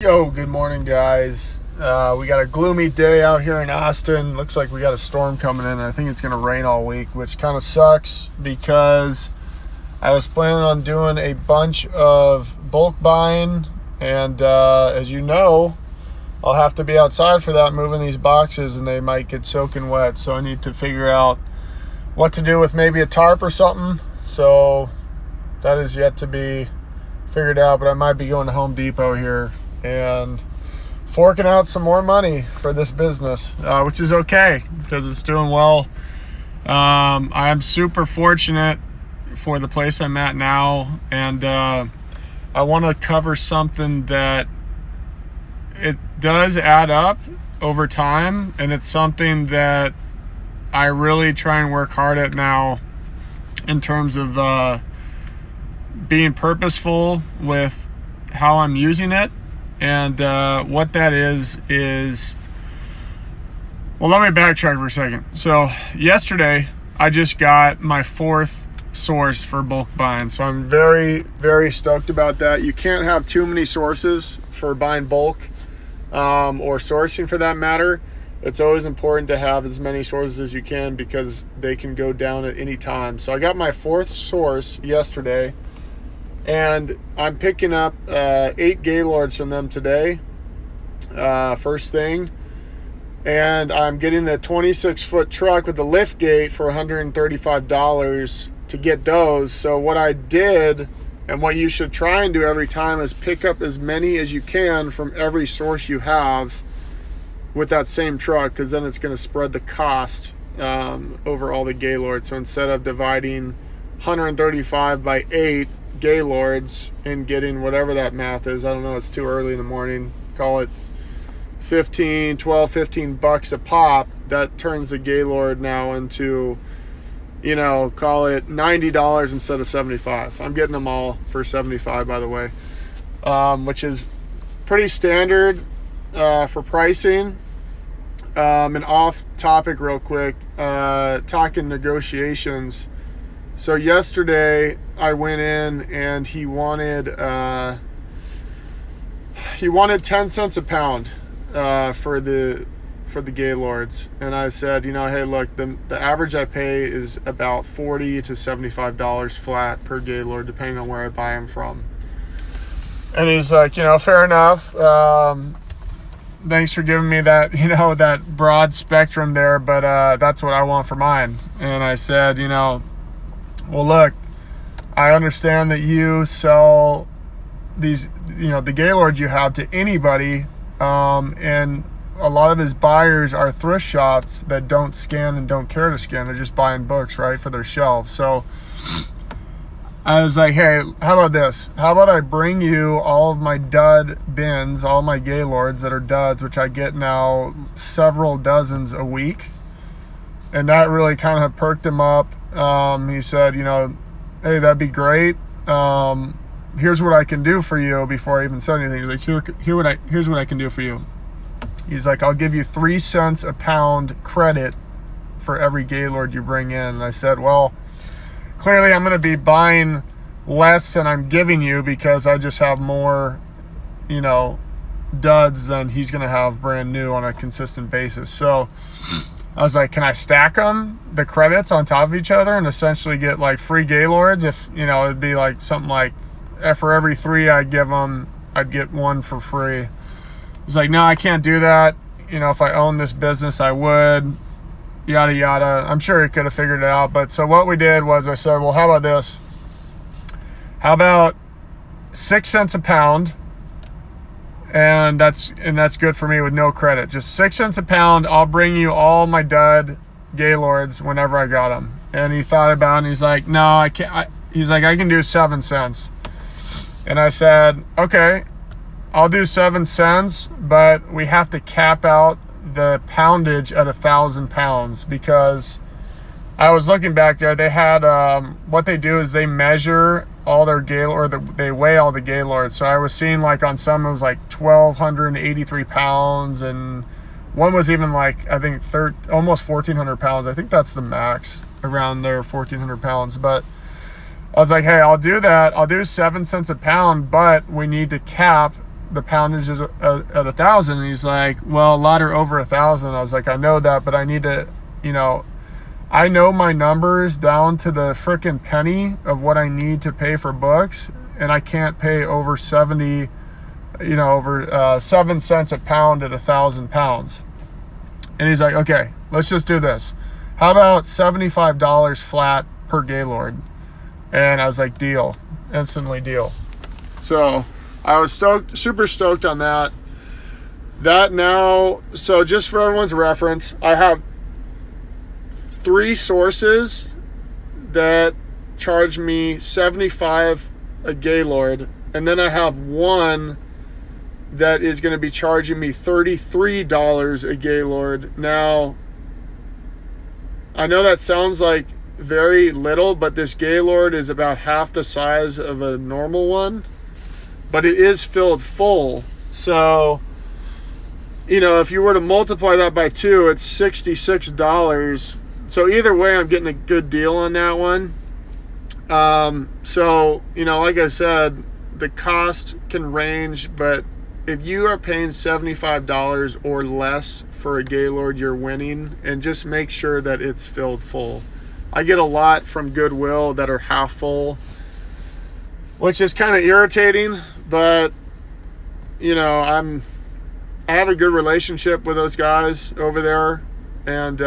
Yo, good morning, guys. We got a gloomy day out here in Austin. Looks like we got a storm coming in. I think it's going to rain all week, which kind of sucks because I was planning on doing a bunch of bulk buying. And as you know, I'll have to be outside for that, moving these boxes, and they might get soaking wet. So I need to figure out what to do with maybe a tarp or something. So that is yet to be figured out, but I might be going to Home Depot here and forking out some more money for this business, which is okay because it's doing well. I am super fortunate for the place I'm at now, and I want to cover something that it does add up over time, and it's something that I really try and work hard at now in terms of being purposeful with how I'm using it. And what that is, well, let me backtrack for a second. So yesterday, I just got my fourth source for bulk buying. So I'm very, very stoked about that. You can't have too many sources for buying bulk or sourcing for that matter. It's always important to have as many sources as you can because they can go down at any time. So I got my fourth source yesterday, and I'm picking up 8 Gaylords from them today, first thing. And I'm getting the 26-foot truck with the lift gate for $135 to get those. So what I did, and what you should try and do every time, is pick up as many as you can from every source you have with that same truck, because then it's going to spread the cost over all the Gaylords. So instead of dividing 135 by 8 Gaylords and getting whatever that math is, I don't know, it's too early in the morning, call it 15 bucks a pop, that turns the Gaylord now into, call it $90 instead of $75. I'm getting them all for $75, by the way, which is pretty standard for pricing. And off topic real quick, talking negotiations. So yesterday I went in and he wanted 10 cents a pound for the Gaylords, and I said, hey, look, the average I pay is about $40 to $75 flat per Gaylord, depending on where I buy them from. And he's like, fair enough. Thanks for giving me that, that broad spectrum there, but that's what I want for mine. And I said, well, look, I understand that you sell these, the Gaylords you have to anybody, and a lot of his buyers are thrift shops that don't scan and don't care to scan. They're just buying books, right, for their shelves. So I was like, hey, how about this? How about I bring you all of my dud bins, all my Gaylords that are duds, which I get now several dozens a week. And that really kind of perked him up. He said, hey, that'd be great. Here's what I can do for you, before I even said anything. He's like, here's what I can do for you. He's like, I'll give you 3 cents a pound credit for every Gaylord you bring in. And I said, well, clearly I'm going to be buying less than I'm giving you because I just have more, duds than he's going to have brand new on a consistent basis. So I was like, can I stack them, the credits, on top of each other and essentially get like free Gaylords? If, it'd be like something like, for every 3 I give them, I'd get 1 for free. He's like, no, I can't do that. If I owned this business, I would, yada, yada. I'm sure he could have figured it out. But so what we did was I said, well, how about this? How about 6 cents a pound? And that's good for me with no credit. Just 6 cents a pound. I'll bring you all my dud Gaylords whenever I got them. And he thought about it, and he's like, no, I can't. He's like, I can do 7 cents. And I said, okay, I'll do 7 cents, but we have to cap out the poundage at 1,000 pounds, because I was looking back there. They had what they do is they measure all their Gaylord, or they weigh all the Gaylords. So I was seeing like on some it was like 1,283 pounds, and one was even like, I think almost 1,400 pounds. I think that's the max around there, 1,400 pounds. But I was like, hey, I'll do that. I'll do 7 cents a pound, but we need to cap the poundage is at 1,000. And he's like, well, a lot are over 1,000. I was like, I know that, but I need to, I know my numbers down to the frickin' penny of what I need to pay for books, and I can't pay over 70, over 7 cents a pound at 1,000 pounds. And he's like, okay, let's just do this. How about $75 flat per Gaylord? And I was like, deal. Instantly deal. So I was super stoked on that. So just for everyone's reference, I have 3 sources that charge me $75 a Gaylord, and then I have one that is going to be charging me $33 a Gaylord. Now, I know that sounds like very little, but this Gaylord is about half the size of a normal one, but it is filled full. So, if you were to multiply that by 2, it's $66. So either way, I'm getting a good deal on that one. So, like I said, the cost can range, but if you are paying $75 or less for a Gaylord, you're winning, and just make sure that it's filled full. I get a lot from Goodwill that are half full, which is kind of irritating, but I have a good relationship with those guys over there, and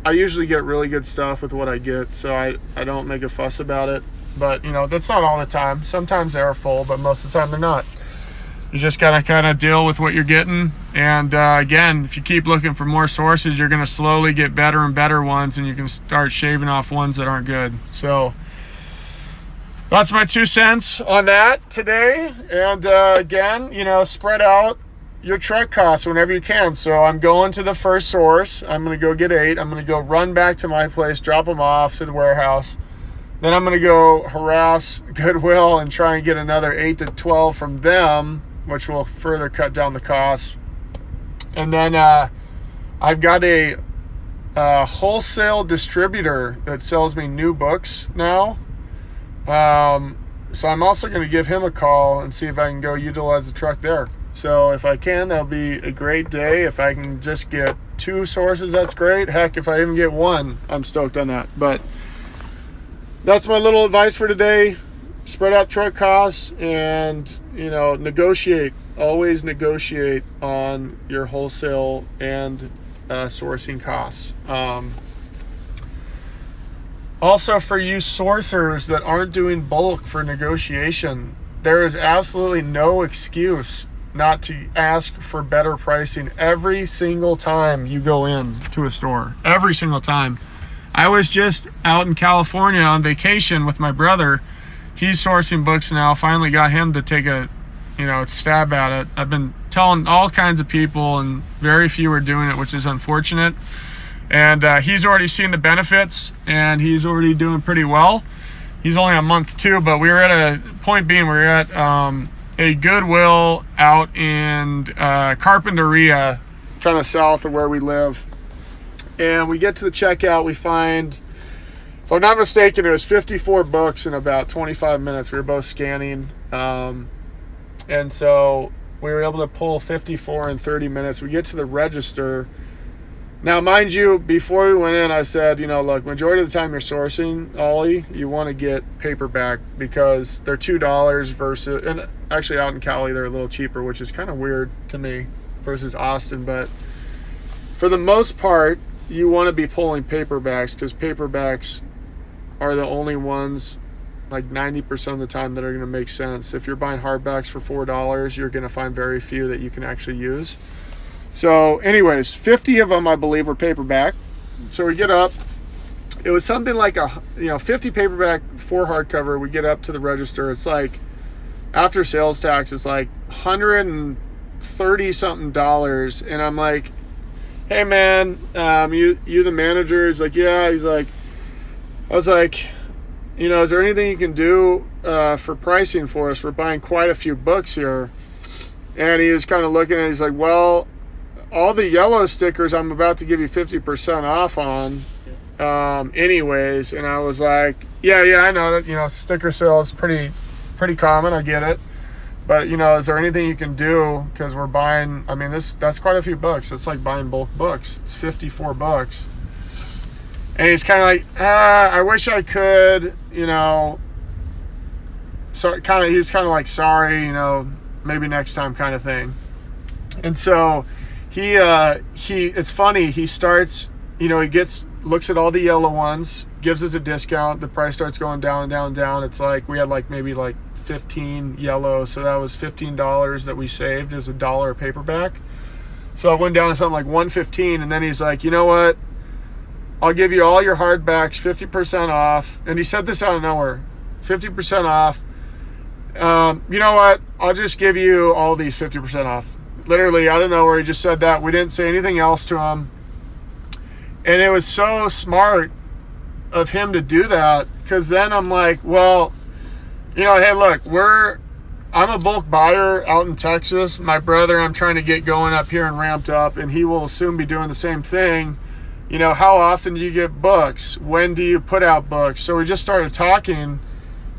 I usually get really good stuff with what I get, so I don't make a fuss about it. But that's not all the time. Sometimes they are full, but most of the time they're not. You just gotta kind of deal with what you're getting. And again, if you keep looking for more sources, you're gonna slowly get better and better ones, and you can start shaving off ones that aren't good. So that's my 2 cents on that today. And again, spread out your truck costs whenever you can. So I'm going to the first source. I'm gonna go get 8. I'm gonna go run back to my place, drop them off to the warehouse. Then I'm gonna go harass Goodwill and try and get another 8 to 12 from them, which will further cut down the costs. And then I've got a wholesale distributor that sells me new books now. So I'm also going to give him a call and see if I can go utilize the truck there. So if I can, that'll be a great day. If I can just get 2 sources, that's great. Heck, if I even get 1, I'm stoked on that. But that's my little advice for today. Spread out truck costs and, negotiate. Always negotiate on your wholesale and sourcing costs. Also, for you sourcers that aren't doing bulk for negotiation, there is absolutely no excuse not to ask for better pricing every single time you go in to a store. Every single time. I was just out in California on vacation with my brother. He's sourcing books now. Finally got him to take a stab at it. I've been telling all kinds of people, and very few are doing it, which is unfortunate. And he's already seen the benefits, and he's already doing pretty well. He's only on month 2, but we were at a point being, we were at a Goodwill out in Carpinteria, kind of south of where we live. And we get to the checkout, we find, if I'm not mistaken, it was 54 books in about 25 minutes. We were both scanning. And so we were able to pull 54 in 30 minutes. We get to the register. Now, mind you, before we went in, I said, look, majority of the time you're sourcing, Ollie, you want to get paperback because they're $2 versus, and actually out in Cali, they're a little cheaper, which is kind of weird to me versus Austin. But for the most part, you want to be pulling paperbacks because paperbacks are the only ones like 90% of the time that are going to make sense. If you're buying hardbacks for $4, you're going to find very few that you can actually use. So anyways, 50 of them, I believe, were paperback. So we get up. It was something like 50 paperback, 4 hardcover. We get up to the register. It's like, after sales tax, it's like $130 something. And I'm like, hey man, you the manager? He's like, yeah. He's like, I was like, is there anything you can do for pricing for us? We're buying quite a few books here. And he was kind of looking at it. He's like, well, all the yellow stickers I'm about to give you 50% off on anyways. And I was like, yeah, I know that, sticker sale is pretty common. I get it. But, you know, is there anything you can do? Because we're buying, I mean, that's quite a few books. It's like buying bulk books. It's $54. And he's kind of like, I wish I could, you know. So he's kind of like, sorry, you know, maybe next time kind of thing. And so he it's funny. He starts, you know, looks at all the yellow ones, gives us a discount. The price starts going down and down and down. It's like we had like maybe like 15 yellow, so that was $15 that we saved. It was $1 a paperback, so it went down to something like $115. And then he's like, you know what, I'll give you all your hardbacks 50% off. And he said this out of nowhere, 50% off. You know what, I'll just give you all these 50% off. Literally out of nowhere, he just said that. We didn't say anything else to him, and it was so smart of him to do that, because then I'm like, well, you know, hey, look, I'm a bulk buyer out in Texas. My brother, I'm trying to get going up here and ramped up, and he will soon be doing the same thing. You know, how often do you get books? When do you put out books? So we just started talking,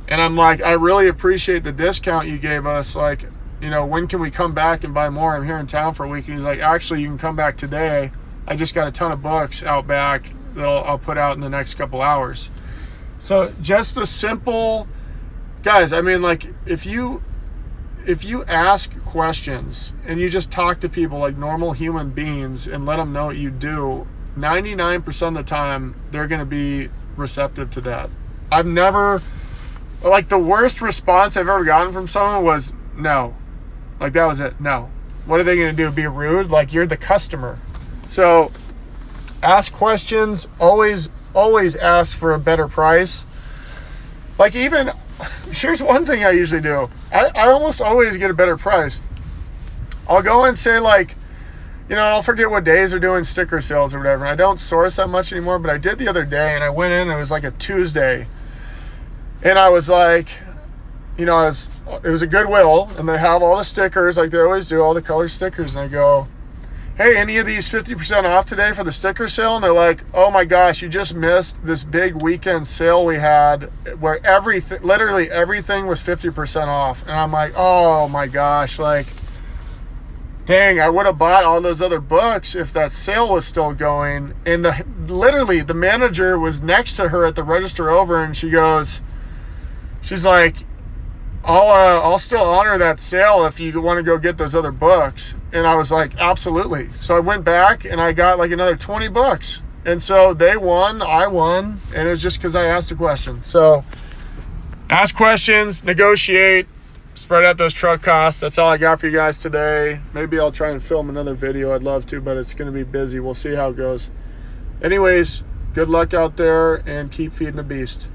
and I'm like, I really appreciate the discount you gave us. Like, you know, when can we come back and buy more? I'm here in town for a week. And he's like, actually, you can come back today. I just got a ton of books out back that I'll put out in the next couple hours. So just the simple... Guys, I mean, like, if you ask questions and you just talk to people like normal human beings and let them know what you do, 99% of the time, they're going to be receptive to that. I've never, like, the worst response I've ever gotten from someone was no. Like, that was it. No. What are they going to do? Be rude? Like, you're the customer. So ask questions. Always ask for a better price. Like, even... Here's one thing I usually do. I almost always get a better price. I'll go and say, like, you know, I'll forget what days they're doing sticker sales or whatever. And I don't source that much anymore, but I did the other day, and I went in, and it was like a Tuesday. And I was like, you know, it was a Goodwill, and they have all the stickers like they always do, all the color stickers. And I go, hey, any of these 50% off today for the sticker sale? And they're like, oh my gosh, you just missed this big weekend sale we had where literally everything was 50% off. And I'm like, oh my gosh, like, dang, I would have bought all those other books if that sale was still going. And literally the manager was next to her at the register over, and she's like, I'll still honor that sale if you want to go get those other books. And I was like, absolutely. So I went back and I got like another 20 books. And so they won, I won, and it was just because I asked a question. So ask questions, negotiate, spread out those truck costs. That's all I got for you guys today. Maybe I'll try and film another video. I'd love to, but it's going to be busy. We'll see how it goes. Anyways, good luck out there and keep feeding the beast.